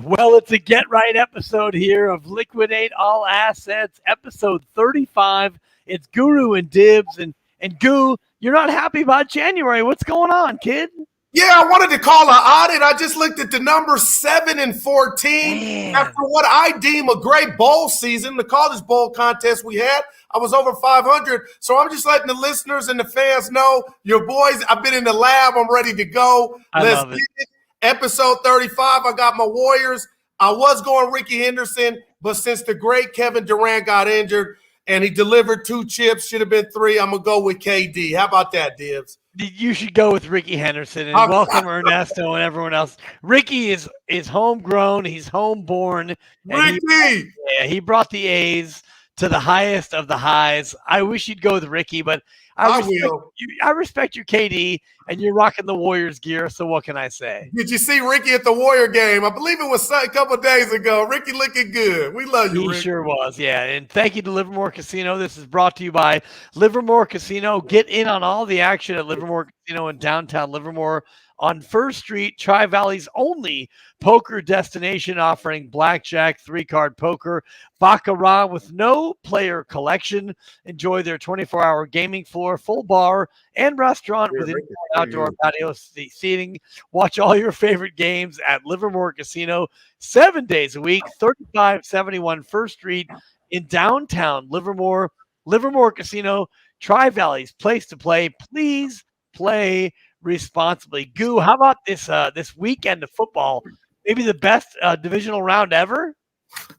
Well, it's a get right episode here of Liquidate All Assets, episode 35. It's Guru and Dibs. And Goo, you're not happy about January. What's going on, kid? Yeah, I wanted to call an audit. I just looked at the numbers 7 and 14. Man. After what I deem a great bowl season, the college bowl contest we had, I was over 500. So I'm just letting the listeners and the fans know, your boys, I've been in the lab. I'm ready to go. Let's get it. Episode 35, I got my Warriors. I was going Ricky Henderson, but since the great Kevin Durant got injured and he delivered 2 chips, should have been 3, I'm going to go with KD. How about that, Dibs? You should go with Ricky Henderson and welcome Ernesto and everyone else. Ricky is homegrown. He's homeborn. Ricky! He brought the A's to the highest of the highs. I wish you'd go with Ricky, but I respect your KD, and you're rocking the Warriors gear, so what can I say? Did you see Ricky at the Warrior game? I believe it was a couple of days ago. Ricky looking good. We love you, Ricky. He sure was, yeah. And thank you to Livermore Casino. This is brought to you by Livermore Casino. Get in on all the action at Livermore Casino in downtown Livermore on First Street, Tri-Valley's only poker destination, offering blackjack, 3-card poker, baccarat with no player collection. Enjoy their 24-hour gaming floor, full bar, and restaurant with outdoor patio seating. Watch all your favorite games at Livermore Casino 7 days a week, 3571 First Street in downtown Livermore. Livermore Casino, Tri-Valley's place to play. Please play responsibly. Goo, how about this weekend of football? Maybe the best divisional round ever?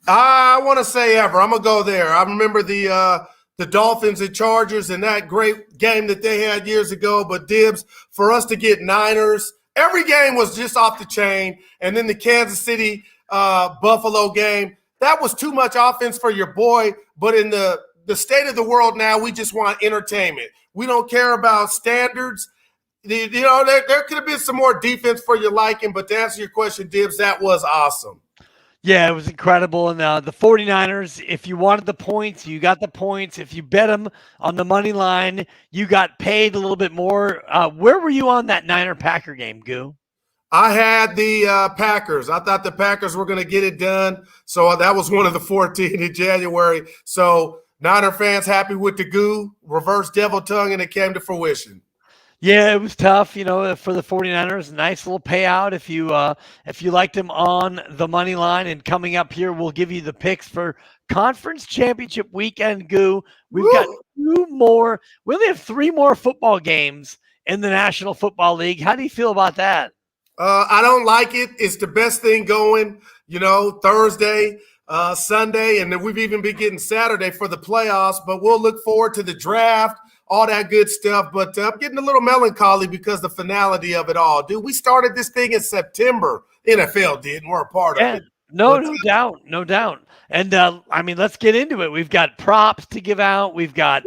I want to say ever. I'm going to go there. I remember the Dolphins and Chargers and that great game that they had years ago. But Dibs, for us to get Niners, every game was just off the chain. And then the Kansas City Buffalo game, that was too much offense for your boy. But in the state of the world now, we just want entertainment. We don't care about standards. There could have been some more defense for your liking, but to answer your question, Dibs, that was awesome. Yeah, it was incredible. And the 49ers, if you wanted the points, you got the points. If you bet them on the money line, you got paid a little bit more. Where were you on that Niner-Packer game, Goo? I had the Packers. I thought the Packers were going to get it done. So that was one of the 14 in January. So Niner fans happy with the Goo, reverse devil tongue, and it came to fruition. Yeah, it was tough, for the 49ers. Nice little payout if you liked them on the money line. And coming up here, we'll give you the picks for Conference Championship Weekend, Goo. We've got 2 more. We only have 3 more football games in the National Football League. How do you feel about that? I don't like it. It's the best thing going, Thursday, Sunday, and then we've even been getting Saturday for the playoffs. But we'll look forward to the draft, all that good stuff. But I'm getting a little melancholy because the finality of it all. Dude, we started this thing in September. NFL did, and we're a part of it. No doubt. And, let's get into it. We've got props to give out. We've got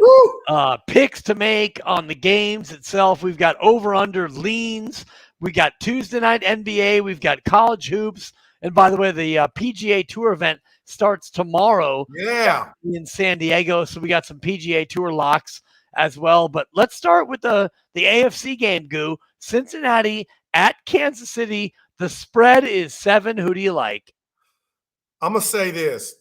picks to make on the games itself. We've got over-under leans. We got Tuesday night NBA. We've got college hoops. And by the way, the PGA Tour event starts tomorrow in San Diego. So we got some PGA Tour locks as well. But let's start with the AFC game, Goo. Cincinnati at Kansas City. The spread is 7. Who do you like? I'm going to say this.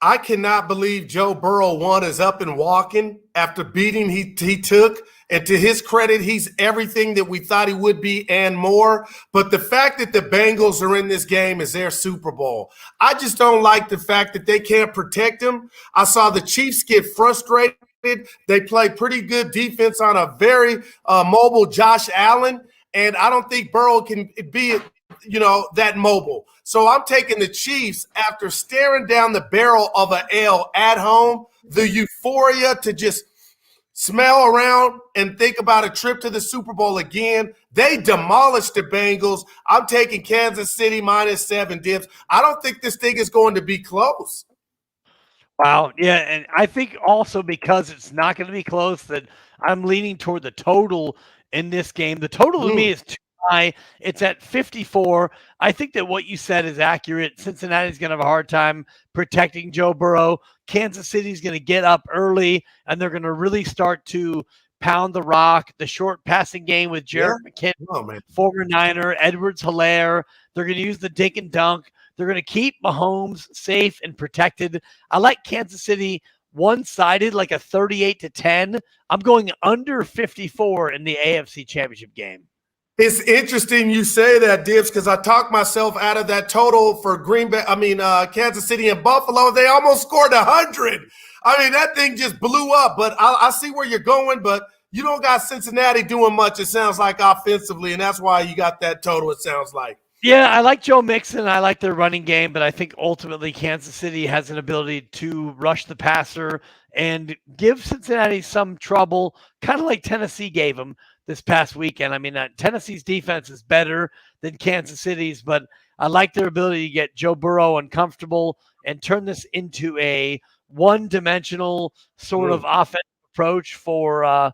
I cannot believe Joe Burrow 1 is up and walking after beating he took. And to his credit, he's everything that we thought he would be and more. But the fact that the Bengals are in this game is their Super Bowl. I just don't like the fact that they can't protect him. I saw the Chiefs get frustrated. They play pretty good defense on a very mobile Josh Allen. And I don't think Burrow can be, that mobile. So I'm taking the Chiefs after staring down the barrel of an L at home, the euphoria to just smell around and think about a trip to the Super Bowl again. They demolished the Bengals. I'm taking Kansas City -7, Dibs. I don't think this thing is going to be close. Wow. Yeah. And I think also because it's not going to be close that I'm leaning toward the total in this game. The total to me is too high. It's at 54. I think that what you said is accurate. Cincinnati's going to have a hard time protecting Joe Burrow. Kansas City's going to get up early, and they're going to really start to pound the rock. The short passing game with Jarrett McKinnon, former Niner, Edwards-Helaire, They're going to use the dink and dunk. They're going to keep Mahomes safe and protected. I like Kansas City one-sided, like a 38-10. I'm going under 54 in the AFC Championship game. It's interesting you say that, Dibs, because I talked myself out of that total for Kansas City and Buffalo. They almost scored 100. I mean, that thing just blew up. But I see where you're going, but you don't got Cincinnati doing much, it sounds like, offensively, and that's why you got that total, it sounds like. Yeah, I like Joe Mixon. I like their running game, but I think ultimately Kansas City has an ability to rush the passer and give Cincinnati some trouble, kind of like Tennessee gave them this past weekend. I mean, Tennessee's defense is better than Kansas City's, but I like their ability to get Joe Burrow uncomfortable and turn this into a one-dimensional sort of offensive approach for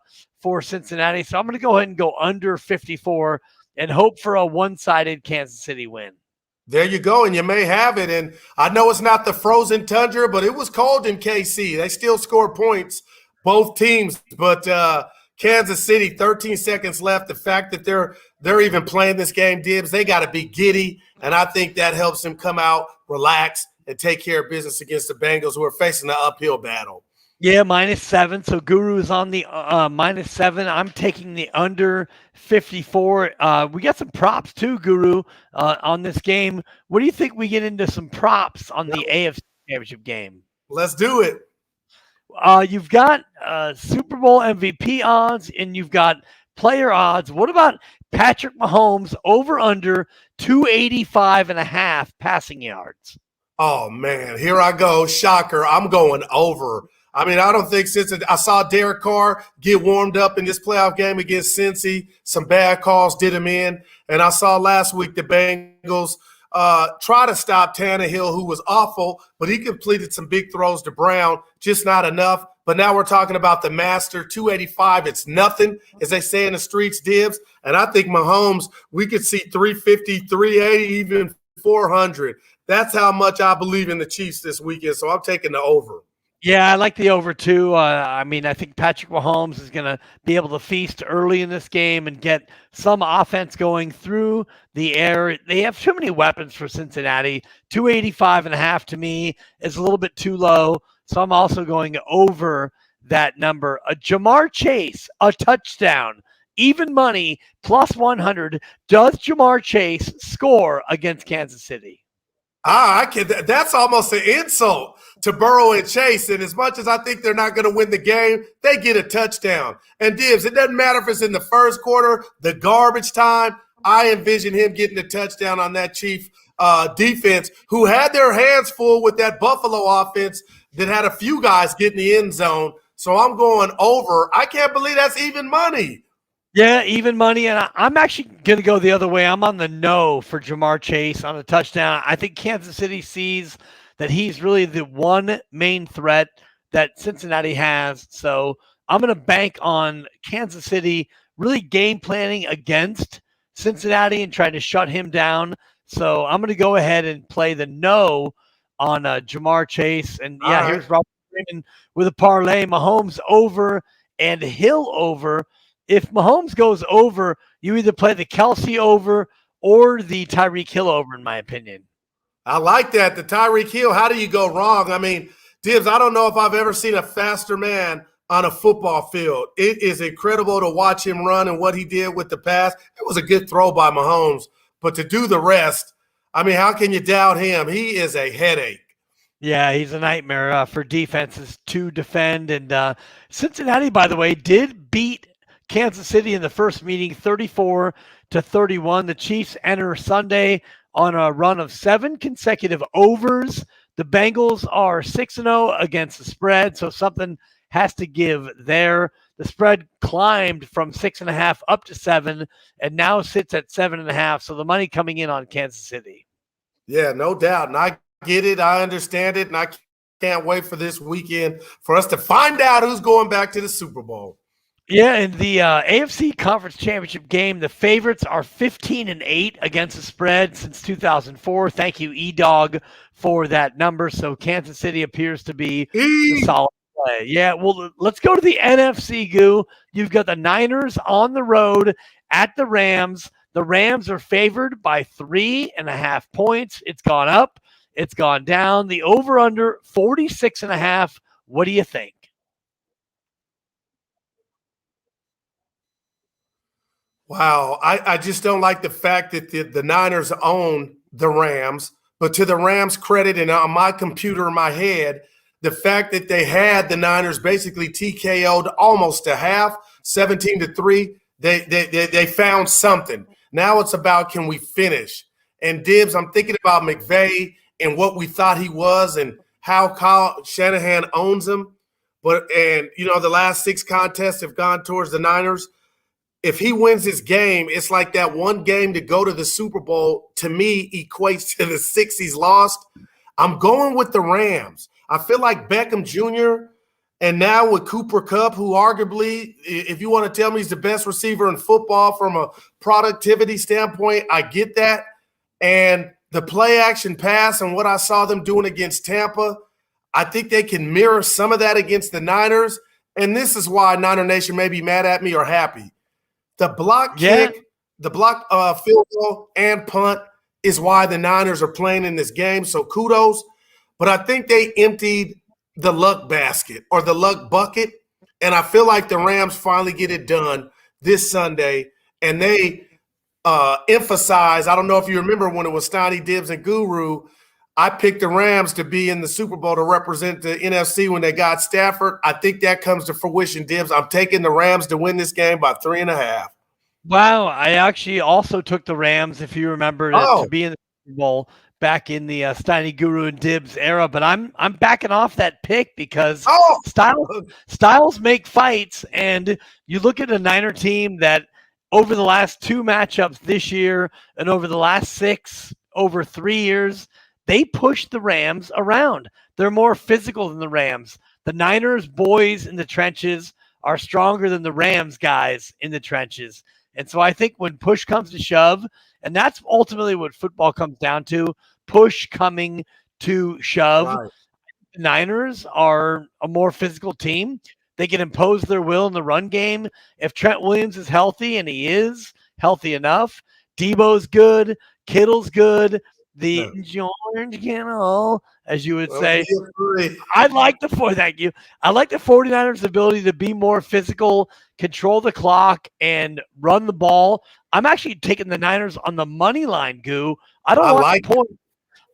Cincinnati. So I'm going to go ahead and go under 54 and hope for a one-sided Kansas City win. There you go, and you may have it. And I know it's not the frozen tundra, but it was cold in KC. They still scored points, both teams. But Kansas City, 13 seconds left. The fact that they're even playing this game, Dibs, they got to be giddy, and I think that helps them come out, relax, and take care of business against the Bengals, who are facing an uphill battle. Yeah, -7. So Guru is on the -7. I'm taking the under 54. We got some props too, Guru, on this game. What do you think we get into some props on the AFC Championship game? Let's do it. You've got Super Bowl MVP odds and you've got player odds. What about Patrick Mahomes over under 285.5 passing yards? Oh, man, here I go. Shocker. I'm going over. I mean, I don't think I saw Derek Carr get warmed up in this playoff game against Cincy. Some bad calls did him in. And I saw last week the Bengals try to stop Tannehill, who was awful, but he completed some big throws to Brown, just not enough. But now we're talking about the master, 285. It's nothing, as they say in the streets, Dibs. And I think Mahomes, we could see 350, 380, even 400. That's how much I believe in the Chiefs this weekend. So I'm taking the over. Yeah, I like the over too. I mean, I think Patrick Mahomes is going to be able to feast early in this game and get some offense going through the air. They have too many weapons for Cincinnati. 285.5 to me is a little bit too low. So I'm also going over that number. Jamar Chase, a touchdown, even money, +100. Does Jamar Chase score against Kansas City? That's almost an insult to Burrow and Chase. And as much as I think they're not going to win the game, they get a touchdown. And Dibs, it doesn't matter if it's in the first quarter, the garbage time. I envision him getting a touchdown on that Chief defense, who had their hands full with that Buffalo offense that had a few guys get in the end zone. So I'm going over. I can't believe that's even money. Yeah, even money, and I'm actually going to go the other way. I'm on the no for Jamar Chase on a touchdown. I think Kansas City sees that he's really the one main threat that Cincinnati has. So I'm going to bank on Kansas City really game planning against Cincinnati and trying to shut him down. So I'm going to go ahead and play the no on Jamar Chase. And yeah, here's Robert Freeman with a parlay. Mahomes over and Hill over. If Mahomes goes over, you either play the Kelsey over or the Tyreek Hill over, in my opinion. I like that. The Tyreek Hill, how do you go wrong? I mean, Dibs, I don't know if I've ever seen a faster man on a football field. It is incredible to watch him run and what he did with the pass. It was a good throw by Mahomes. But to do the rest, I mean, how can you doubt him? He is a headache. Yeah, he's a nightmare for defenses to defend. And Cincinnati, by the way, did beat Kansas City in the first meeting, 34-31. The Chiefs enter Sunday on a run of 7 consecutive overs. The Bengals are 6-0 against the spread, so something has to give there. The spread climbed from 6.5 up to 7 and now sits at 7.5. So the money coming in on Kansas City. Yeah, no doubt. And I get it. I understand it. And I can't wait for this weekend for us to find out who's going back to the Super Bowl. Yeah, in the AFC Conference Championship game, the favorites are 15-8 against the spread since 2004. Thank you, E-Dog, for that number. So Kansas City appears to be a solid play. Yeah, well, let's go to the NFC, Goo. You've got the Niners on the road at the Rams. The Rams are favored by 3.5 points. It's gone up. It's gone down. The over-under 46.5. What do you think? Wow. I just don't like the fact that the Niners own the Rams. But to the Rams' credit, and on my computer in my head, the fact that they had the Niners basically TKO'd almost a half, 17-3, they found something. Now it's about, can we finish? And Dibs, I'm thinking about McVay and what we thought he was and how Kyle Shanahan owns him. The last 6 contests have gone towards the Niners. If he wins this game, it's like that one game to go to the Super Bowl, to me, equates to the 6 he's lost. I'm going with the Rams. I feel like Beckham Jr. and now with Cooper Kupp, who arguably, if you want to tell me he's the best receiver in football from a productivity standpoint, I get that. And the play action pass and what I saw them doing against Tampa, I think they can mirror some of that against the Niners. And this is why Niner Nation may be mad at me or happy. The block kick, the block field goal, and punt is why the Niners are playing in this game. So kudos. But I think they emptied the luck basket or the luck bucket. And I feel like the Rams finally get it done this Sunday. And they emphasize, I don't know if you remember when it was Steiny, Dibs, and Guru, I picked the Rams to be in the Super Bowl to represent the NFC when they got Stafford. I think that comes to fruition, Dibs. I'm taking the Rams to win this game by 3.5. Wow, I actually also took the Rams, if you remember, to be in the Super Bowl back in the Steiny, Guru, and Dibs era. But I'm backing off that pick because styles make fights, and you look at a Niner team that over the last 2 matchups this year and over the last 6 over 3 years, they push the Rams around. They're more physical than the Rams. The Niners boys in the trenches are stronger than the Rams guys in the trenches. And so I think when push comes to shove, and that's ultimately what football comes down to, push coming to shove, right. The Niners are a more physical team. They can impose their will in the run game. If Trent Williams is healthy, and he is healthy enough, Debo's good, Kittle's good, the orange kennel, as you would say. I like the 49ers' ability to be more physical, control the clock, and run the ball. I'm actually taking the Niners on the money line, Goo. I don't want the point.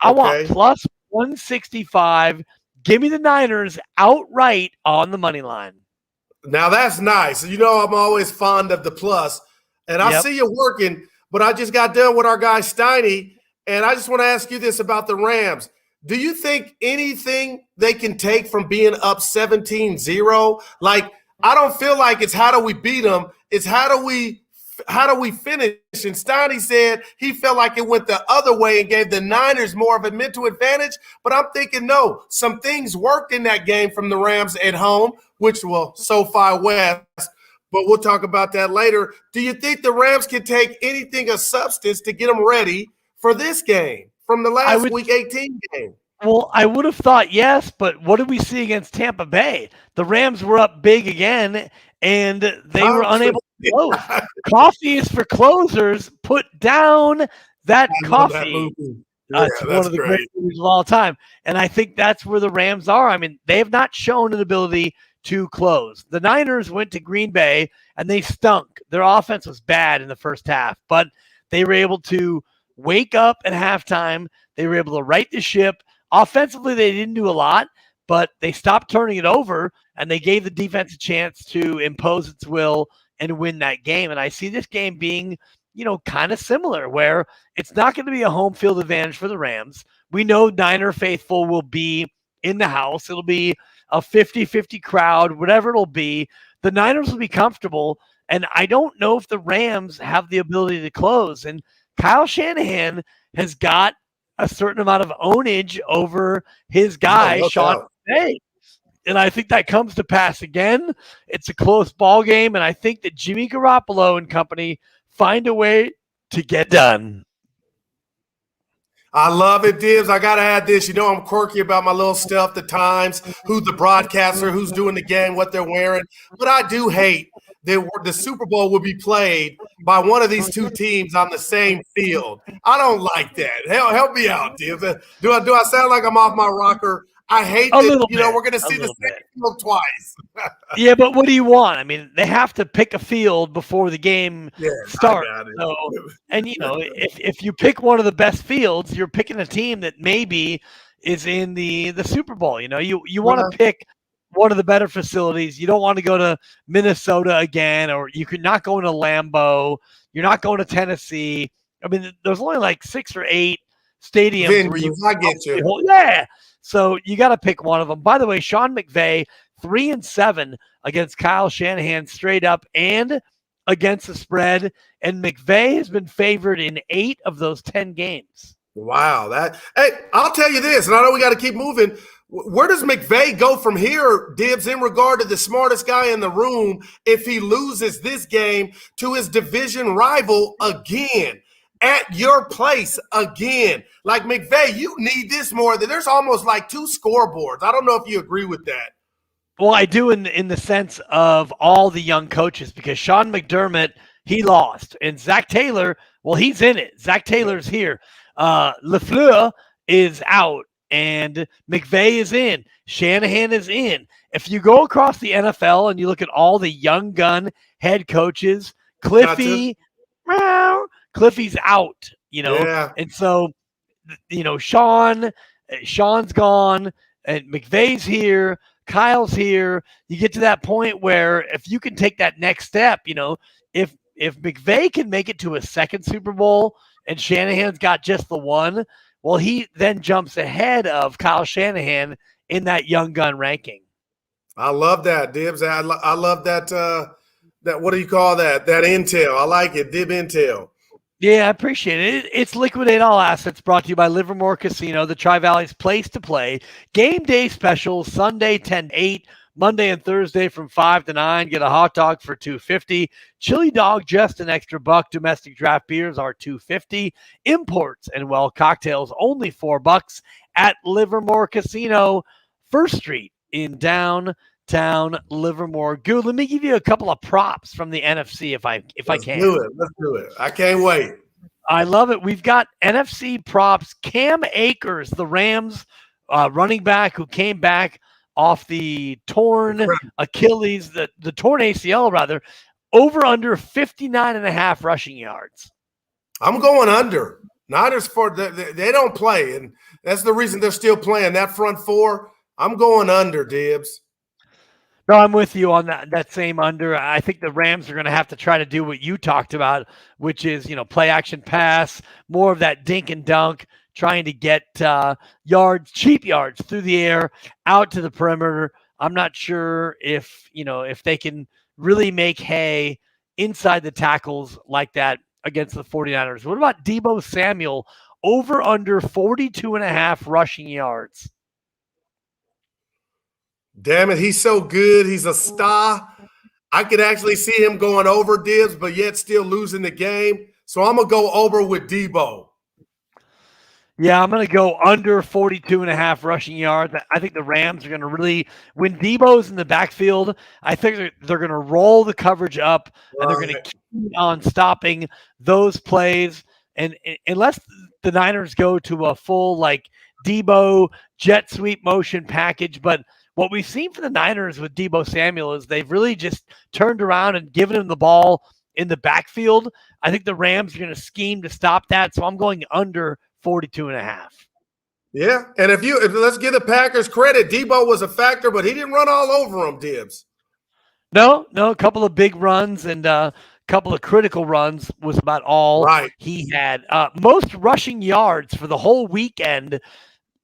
I want plus 165. Give me the Niners outright on the money line. Now that's nice. You know I'm always fond of the plus. And I see you working, but I just got done with our guy Steiny. And I just want to ask you this about the Rams. Do you think anything they can take from being up 17-0? Like, I don't feel like it's how do we beat them. It's how do we finish? And Steiny said he felt like it went the other way and gave the Niners more of a mental advantage. But I'm thinking, no, some things worked in that game from the Rams at home, which will SoFi West. But we'll talk about that later. Do you think the Rams can take anything of substance to get them ready for this game from the last Week 18 game? Well, I would have thought yes, but what did we see against Tampa Bay? The Rams were up big again, and they were unable to close. Coffee is for closers. Put down that coffee. It's one of the great movies of all time. And I think that's where the Rams are. I mean, they have not shown an ability to close. The Niners went to Green Bay, and they stunk. Their offense was bad in the first half, but they were able to wake up at halftime. They were able to right the ship. Offensively, they didn't do a lot, but they stopped turning it over, and they gave the defense a chance to impose its will and win that game. And I see this game being, kind of similar, where it's not going to be a home field advantage for the Rams. We know Niner faithful will be in the house. It'll be a 50-50 crowd, whatever it'll be. The Niners will be comfortable, and I don't know if the Rams have the ability to close. And Kyle Shanahan has got a certain amount of ownage over his guy, Sean McVay. And I think that comes to pass again. It's a close ball game, and I think that Jimmy Garoppolo and company find a way to get done. I love it, Dibs. I got to add this. I'm quirky about my little stuff, the times, who's the broadcaster, who's doing the game, what they're wearing. But I do hate that the Super Bowl will be played by one of these two teams on the same field. I don't like that. Help me out, Dibs. Do I sound like I'm off my rocker? I hate A that, little you know, bit, we're going to a see the little same bit. field twice. Yeah, but what do you want? I mean, they have to pick a field before the game Yeah, I starts. got it. So, and if you pick one of the best fields, you're picking a team that maybe is in the Super Bowl. You want Well, to pick one of the better facilities. You don't want to go to Minnesota again, or you could not go to Lambeau. You're not going to Tennessee. I mean, there's only like 6 or 8 stadiums where you venues, I get you. yeah. So you got to pick one of them. By the way, Sean McVay 3-7 against Kyle Shanahan straight up and against the spread, and McVay has been favored in 8 of those 10 games. Wow, hey, I'll tell you this, and I know we got to keep moving. Where does McVay go from here, Dibs, in regard to the smartest guy in the room if he loses this game to his division rival again at your place again? Like, McVay, you need this more. There's almost like 2 scoreboards. I don't know if you agree with that. Well, I do in the sense of all the young coaches, because Sean McDermott, he lost. And Zach Taylor, well, he's in it. Zach Taylor's here. LaFleur is out. And McVay is in. Shanahan is in. If you go across the NFL and you look at all the young gun head coaches, Cliffy's out, Yeah. And so, Sean's gone and McVay's here. Kyle's here. You get to that point where if you can take that next step, if McVay can make it to a second Super Bowl and Shanahan's got just the one, well, he then jumps ahead of Kyle Shanahan in that young gun ranking. I love that, Dibs. I love that. That what do you call that? That intel. I like it. Dib intel. Yeah, I appreciate it. It's Liquidate All Assets, brought to you by Livermore Casino, the Tri-Valley's place to play. Game day specials, Sunday 10 to 8, Monday and Thursday from 5 to 9. Get a hot dog for $2.50. Chili dog, just an extra buck. Domestic draft beers are $2.50. Imports and cocktails only $4 at Livermore Casino, First Street in downtown Livermore. Good. Let me give you a couple of props from the NFC if I can. Let's do it. I can't wait. I love it. We've got NFC props. Cam Akers, the Rams running back who came back off the torn Achilles, the torn ACL rather, over under 59.5 rushing yards. I'm going under. Niners they don't play, and that's the reason they're still playing. That front four, I'm going under, Dibs. No, I'm with you on that same under. I think the Rams are going to have to try to do what you talked about, which is, play action pass, more of that dink and dunk, trying to get cheap yards through the air, out to the perimeter. I'm not sure if they can really make hay inside the tackles like that against the 49ers. What about Deebo Samuel, over under 42.5 rushing yards? Damn it, he's so good. He's a star. I could actually see him going over, Dibs, but yet still losing the game. So I'm going to go over with Deebo. Yeah, I'm going to go under 42.5 rushing yards. I think the Rams are going to really, when Deebo's in the backfield, I think they're going to roll the coverage up and they're going to keep on stopping those plays. And unless the Niners go to a full Deebo jet sweep motion package, but what we've seen for the Niners with Deebo Samuel is they've really just turned around and given him the ball in the backfield. I think the Rams are going to scheme to stop that, so I'm going under 42.5. Yeah, and if let's give the Packers credit, Deebo was a factor, but he didn't run all over them, Dibs. No, a couple of big runs and a couple of critical runs was about all he had. Most rushing yards for the whole weekend,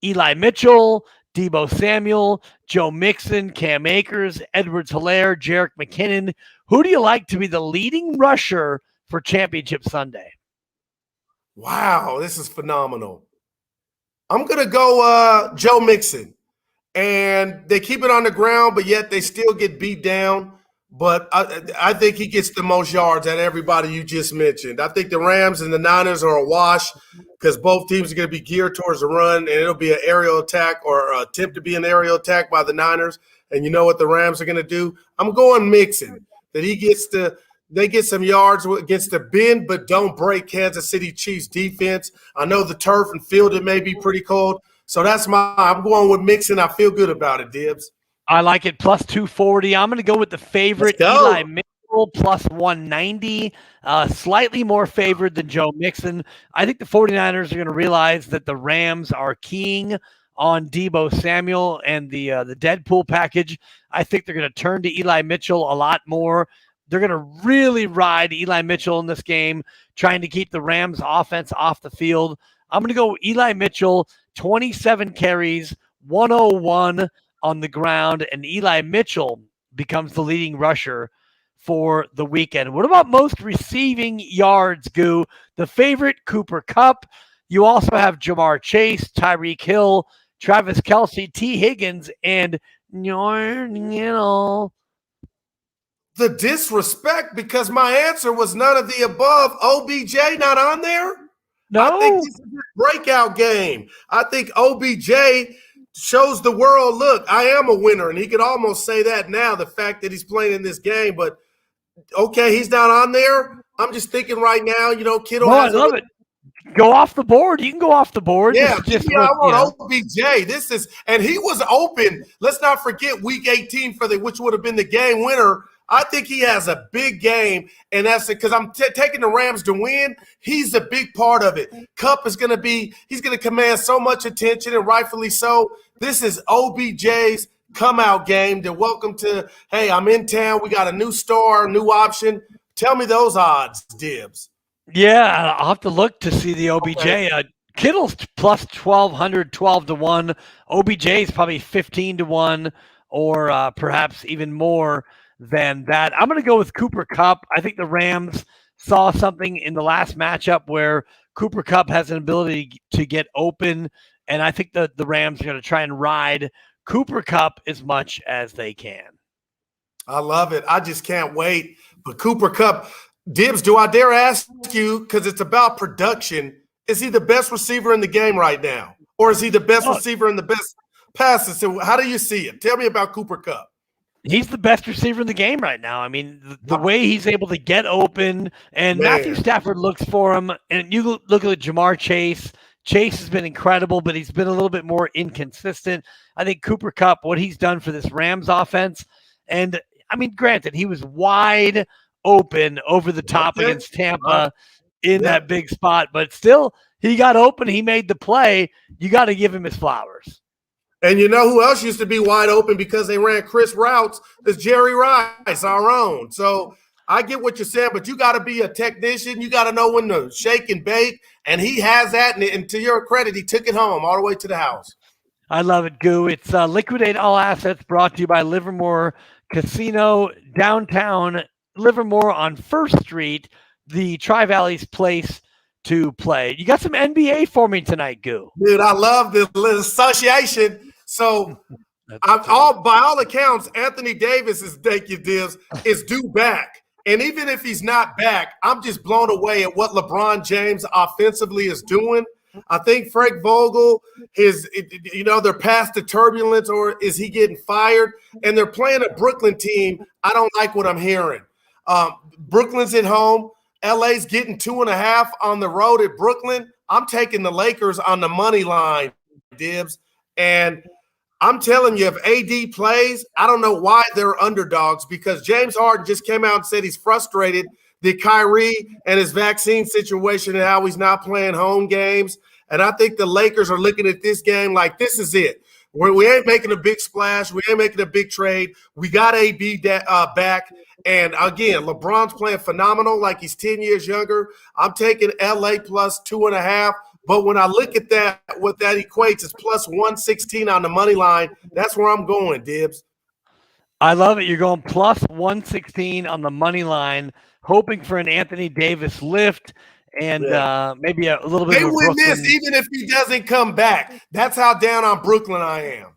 Eli Mitchell, Deebo Samuel, Joe Mixon, Cam Akers, Edwards-Helaire, Jerick McKinnon. Who do you like to be the leading rusher for Championship Sunday? Wow, this is phenomenal. I'm going to go Joe Mixon. And they keep it on the ground, but yet they still get beat down. But I think he gets the most yards out of everybody you just mentioned. I think the Rams and the Niners are a wash because both teams are going to be geared towards the run, and it'll be an aerial attack or attempt to be an aerial attack by the Niners. And you know what the Rams are going to do? I'm going Mixon, that he gets to they get some yards against the bend but don't break Kansas City Chiefs defense. I know the turf and field, it may be pretty cold. So I'm going with Mixon. I feel good about it, Dibs. I like it, plus 240. I'm going to go with the favorite, Eli Mitchell, plus 190. Slightly more favored than Joe Mixon. I think the 49ers are going to realize that the Rams are keying on Deebo Samuel and the Deadpool package. I think they're going to turn to Eli Mitchell a lot more. They're going to really ride Eli Mitchell in this game, trying to keep the Rams offense off the field. I'm going to go Eli Mitchell, 27 carries, 101 on the ground, and Eli Mitchell becomes the leading rusher for the weekend. What about most receiving yards, Goo? The favorite, Cooper Kupp. You also have Jamar Chase, Tyreek Hill, Travis Kelce, T. Higgins, and the disrespect, because my answer was none of the above. OBJ not on there? No. I think this is a breakout game. I think OBJ shows the world, look, I am a winner, and he could almost say that now, the fact that he's playing in this game. But, okay, he's not on there. I'm just thinking right now, Kittle has I love it. Go off the board. You can go off the board. Yeah, I want OBJ. And he was open. Let's not forget week 18 which would have been the game winner. I think he has a big game, and that's it, because I'm taking the Rams to win. He's a big part of it. Kupp is going to command so much attention, and rightfully so. This is OBJ's come-out game. They're welcome to, hey, I'm in town. We got a new star, new option. Tell me those odds, Dibs. Yeah, I'll have to look to see the OBJ. Okay. Kittle's plus 1,200, 12-1. OBJ is probably 15-1, or perhaps even more than that. I'm going to go with Cooper Kupp. I think the Rams saw something in the last matchup where Cooper Kupp has an ability to get open, and I think the Rams are going to try and ride Cooper Kupp as much as they can. I love it. I just can't wait. But Cooper Kupp, Dibs, do I dare ask you, because it's about production, is he the best receiver in the game right now? Or is he the best receiver and the best passer? So how do you see it? Tell me about Cooper Kupp. He's the best receiver in the game right now. I mean, the way he's able to get open, and Matthew Stafford looks for him. And you look at Jamar Chase. Chase has been incredible, but he's been a little bit more inconsistent. I think Cooper Kupp, what he's done for this Rams offense, and I mean, granted, he was wide open over the top against Tampa in that big spot, but still, he got open. He made the play. You got to give him his flowers. And you know who else used to be wide open because they ran Chris routes? Is Jerry Rice, our own. So I get what you're saying, but you got to be a technician. You got to know when to shake and bake, and he has that. And to your credit, he took it home all the way to the house. I love it, Goo. It's Liquidate All Assets, brought to you by Livermore Casino, downtown Livermore on First Street, the Tri-Valley's place to play. You got some NBA for me tonight, Goo. Dude, I love this association. So, by all accounts, Anthony Davis is due back. And even if he's not back, I'm just blown away at what LeBron James offensively is doing. I think Frank Vogel they're past the turbulence, or is he getting fired? And they're playing a Brooklyn team. I don't like what I'm hearing. Brooklyn's at home. LA's getting 2.5 on the road at Brooklyn. I'm taking the Lakers on the money line, Dibs. And I'm telling you, if AD plays, I don't know why they're underdogs, because James Harden just came out and said he's frustrated that Kyrie and his vaccine situation and how he's not playing home games. And I think the Lakers are looking at this game like this is it. We ain't making a big splash. We ain't making a big trade. We got AB back. And, again, LeBron's playing phenomenal like he's 10 years younger. I'm taking LA plus 2.5. But when I look at that, what that equates is plus 116 on the money line. That's where I'm going, Dibs. I love it. You're going plus 116 on the money line, hoping for an Anthony Davis lift and maybe a little bit of a They win Brooklyn. this even if he doesn't come back. That's how down on Brooklyn I am.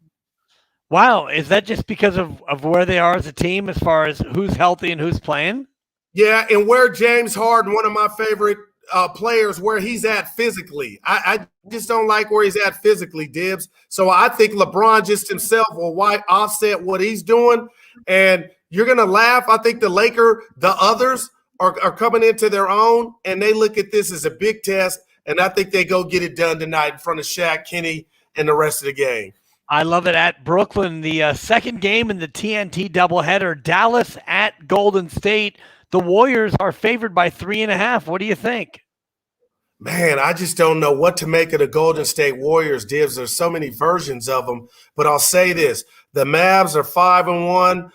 Wow. Is that just because of where they are as a team as far as who's healthy and who's playing? Yeah, and where James Harden, one of my favorite players, where he's at physically. I just don't like where he's at physically, Dibs. So I think LeBron just himself will offset what he's doing. And you're going to laugh. I think the others are coming into their own, and they look at this as a big test, and I think they go get it done tonight in front of Shaq, Kenny, and the rest of the game. I love it. At Brooklyn, the second game in the TNT doubleheader, Dallas at Golden State. The Warriors are favored by 3.5. What do you think? Man, I just don't know what to make of the Golden State Warriors, Dibs. There's so many versions of them, but I'll say this. The Mavs are 5-1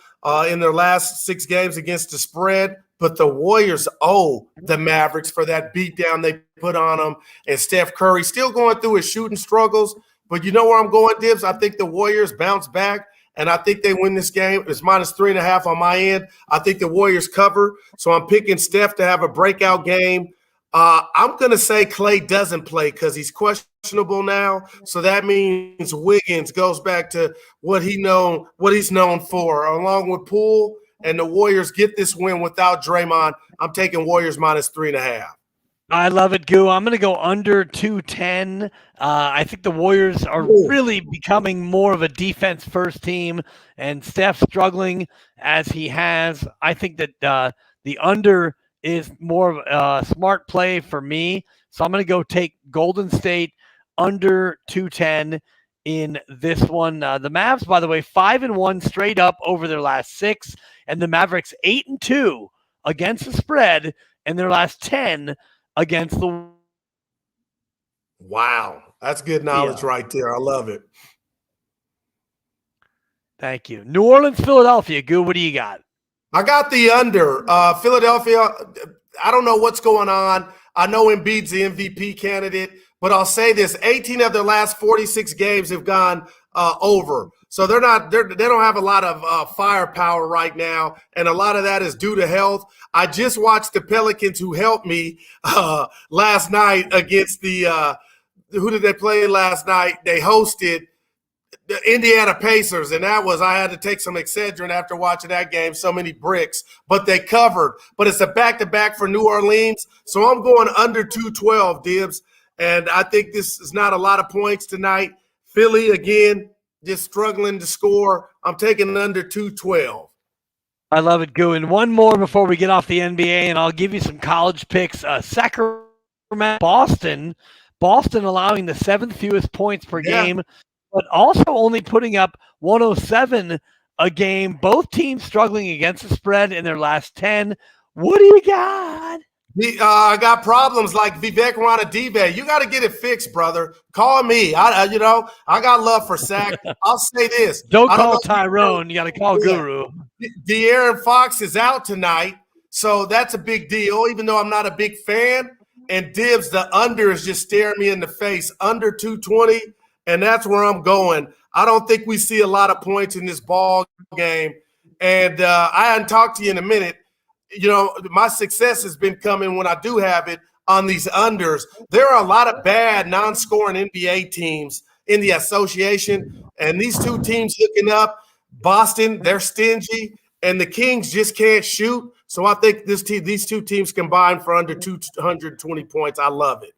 in their last 6 games against the spread, but the Warriors owe the Mavericks for that beatdown they put on them. And Steph Curry still going through his shooting struggles, but you know where I'm going, Dibs? I think the Warriors bounce back, and I think they win this game. It's -3.5 on my end. I think the Warriors cover, so I'm picking Steph to have a breakout game. I'm going to say Clay doesn't play because he's questionable now. So that means Wiggins goes back to what he's known for, along with Poole, and the Warriors get this win without Draymond. I'm taking Warriors -3.5. I love it, Goo. I'm going to go under 210. I think the Warriors are really becoming more of a defense-first team, and Steph struggling as he has. I think that the under is more of a smart play for me. So I'm going to go take Golden State under 210 in this one. The Mavs, by the way, 5-1 straight up over their last 6, and the Mavericks 8-2 against the spread in their last 10 against the. Wow. That's good knowledge right there. I love it. Thank you. New Orleans, Philadelphia. Goo, what do you got? I got the under. Philadelphia, I don't know what's going on. I know Embiid's the MVP candidate, but I'll say this: 18 of their last 46 games have gone over. So they don't have a lot of firepower right now, and a lot of that is due to health. I just watched the Pelicans, who helped me last night against the who did they play last night? They hosted the Indiana Pacers, and I had to take some Excedrin after watching that game, so many bricks, but they covered. But it's a back-to-back for New Orleans, so I'm going under 212, Dibs, and I think this is not a lot of points tonight. Philly, again, just struggling to score. I'm taking under 212. I love it, Goo. And one more before we get off the NBA, and I'll give you some college picks. Sacramento, Boston allowing the 7th fewest points per game, but also only putting up 107 a game. Both teams struggling against the spread in their last 10. What do you got? I got problems like Vivek Ranadive. You got to get it fixed, brother. Call me. I got love for Sac. I'll say this. Don't call Tyrone. You got to call Guru. De'Aaron Fox is out tonight, so that's a big deal, even though I'm not a big fan. And Dibs, the under is just staring me in the face. Under 220. And that's where I'm going. I don't think we see a lot of points in this ball game. And I hadn't talked to you in a minute. You know, my success has been coming when I do have it on these unders. There are a lot of bad non-scoring NBA teams in the association. And these two teams hooking up, Boston, they're stingy. And the Kings just can't shoot. So I think these two teams combined for under 220 points. I love it.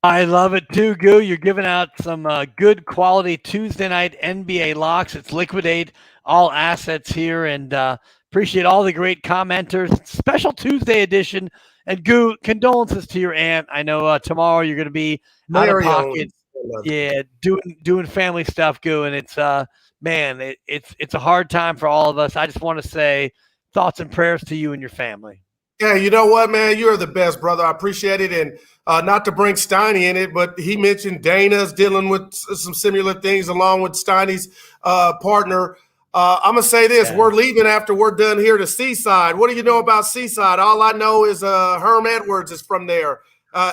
I love it too, Goo. You're giving out some good quality Tuesday night NBA locks. It's Liquidate all assets here, and appreciate all the great commenters. Special Tuesday edition. And Goo, condolences to your aunt. I know tomorrow you're going to be out of pocket. Yeah, doing family stuff, Goo, and it's man, it's a hard time for all of us. I just want to say thoughts and prayers to you and your family. Yeah, you know what, man? You're the best, brother. I appreciate it. And not to bring Steiny in it, but he mentioned Dana's dealing with some similar things along with Steiny's partner. I'm going to say this. Yeah. We're leaving after we're done here to Seaside. What do you know about Seaside? All I know is Herm Edwards is from there.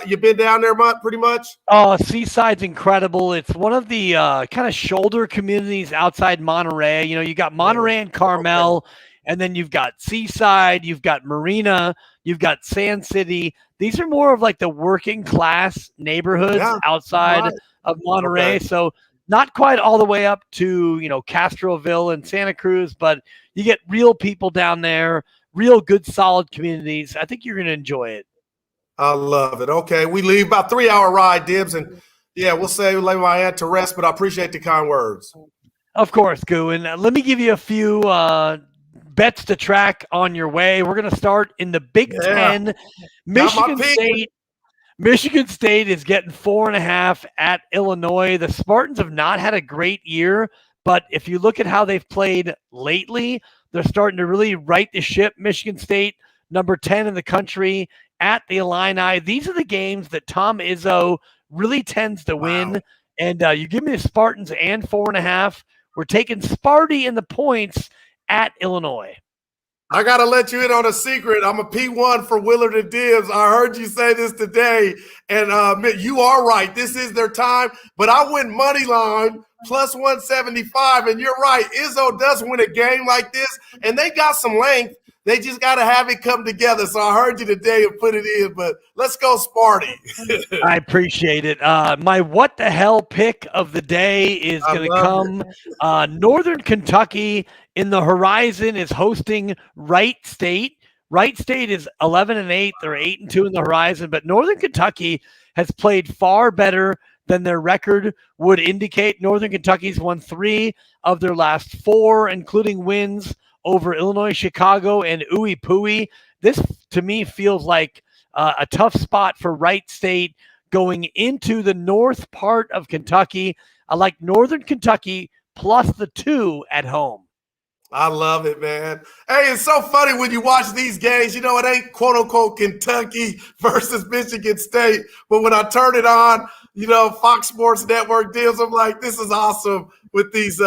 You been down there pretty much? Oh, Seaside's incredible. It's one of the kind of shoulder communities outside Monterey. You know, you got Monterey and Carmel. Okay. And then you've got Seaside, you've got Marina, you've got Sand City. These are more of like the working class neighborhoods outside of Monterey. Okay. So not quite all the way up to, you know, Castroville and Santa Cruz, but you get real people down there, real good, solid communities. I think you're going to enjoy it. I love it. Okay. We leave about 3-hour ride, Dibs. And yeah, we'll say lay my aunt to rest, but I appreciate the kind words. Of course, Goo. And let me give you a few bets to track on your way. We're going to start in the Big Ten. Michigan State is getting 4.5 at Illinois. The Spartans have not had a great year, but if you look at how they've played lately, they're starting to really right the ship. Michigan State, number 10 in the country, at the Illini. These are the games that Tom Izzo really tends to win. And you give me the Spartans and 4.5. We're taking Sparty in the points at Illinois. I got to let you in on a secret. I'm a P1 for Willard and Dibs. I heard you say this today, and you are right. This is their time, but I win money line plus 175, and you're right. Izzo does win a game like this, and they got some length. They just got to have it come together. So I heard you today and put it in, but let's go Sparty. I appreciate it. My what the hell pick of the day is going to come. Northern Kentucky in the horizon is hosting Wright State. Wright State is 11-8. They're 8-2 in the horizon, but Northern Kentucky has played far better than their record would indicate. Northern Kentucky's won 3 of their last 4, including wins over Illinois, Chicago, and Ooey Pooey. This, to me, feels like a tough spot for Wright State going into the north part of Kentucky. I like Northern Kentucky plus the 2 at home. I love it, man. Hey, it's so funny when you watch these games. You know, it ain't quote-unquote Kentucky versus Michigan State. But when I turn it on, you know, Fox Sports Network deals, I'm like, this is awesome with these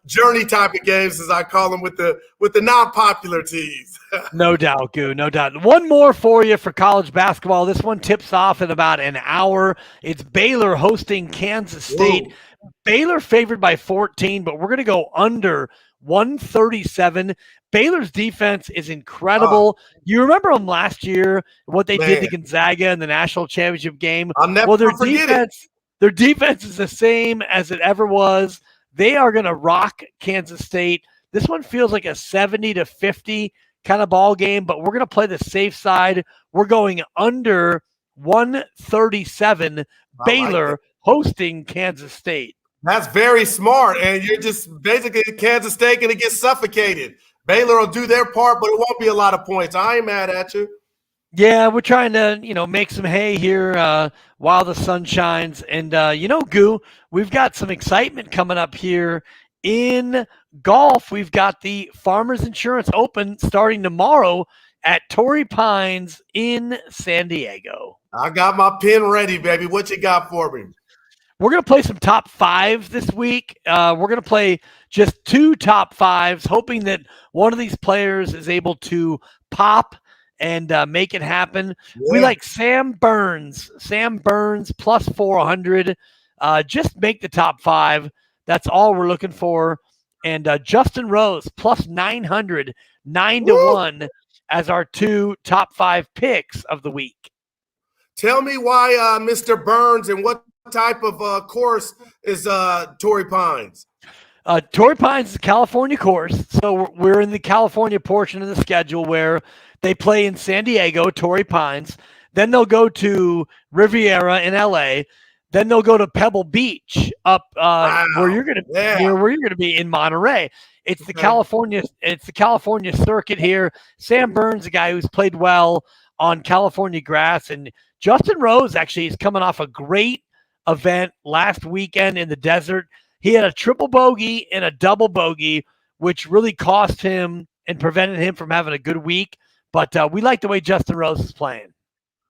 journey type of games, as I call them, with the non-popular teams. No doubt, Goo, no doubt. One more for you for college basketball. This one tips off in about an hour. It's Baylor hosting Kansas State. Whoa. Baylor favored by 14, but we're going to go under 137. Baylor's defense is incredible. You remember them last year, what they did to Gonzaga in the national championship game? I'll never forget it. Their defense is the same as it ever was. They are going to rock Kansas State. This one feels like a 70-50 kind of ball game, but we're going to play the safe side. We're going under 137. Baylor hosting Kansas State. That's very smart, and you're just basically Kansas State going to get suffocated. Baylor will do their part, but it won't be a lot of points. I ain't mad at you. Yeah, we're trying to, make some hay here while the sun shines. And, Goo, we've got some excitement coming up here in golf. We've got the Farmers Insurance Open starting tomorrow at Torrey Pines in San Diego. I got my pen ready, baby. What you got for me? We're going to play some top 5 this week. We're going to play just 2 top 5s, hoping that one of these players is able to pop and make it happen. Yeah. We like Sam Burns plus 400. Just make the top 5. That's all we're looking for. And Justin Rose plus 900, 9-1 as our 2 top 5 picks of the week. Tell me why Mr. Burns, and what type of course is Torrey Pines? Torrey Pines is a California course. So we're in the California portion of the schedule where they play in San Diego, Torrey Pines. Then they'll go to Riviera in LA. Then they'll go to Pebble Beach up where you're going to be in Monterey. It's the California circuit here. Sam Burns, a guy who's played well on California grass, and Justin Rose actually is coming off a great event last weekend in the desert. He had a triple bogey and a double bogey, which really cost him and prevented him from having a good week. But we like the way Justin Rose is playing.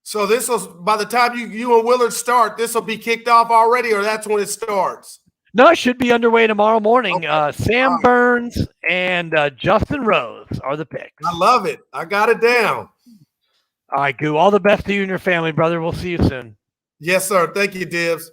So this will, by the time you and Willard start, this will be kicked off already, or that's when it starts? No, it should be underway tomorrow morning. Okay. Sam Burns and Justin Rose are the picks. I love it. I got it down. All right, Goo. All the best to you and your family, brother. We'll see you soon. Yes, sir. Thank you, Dibs.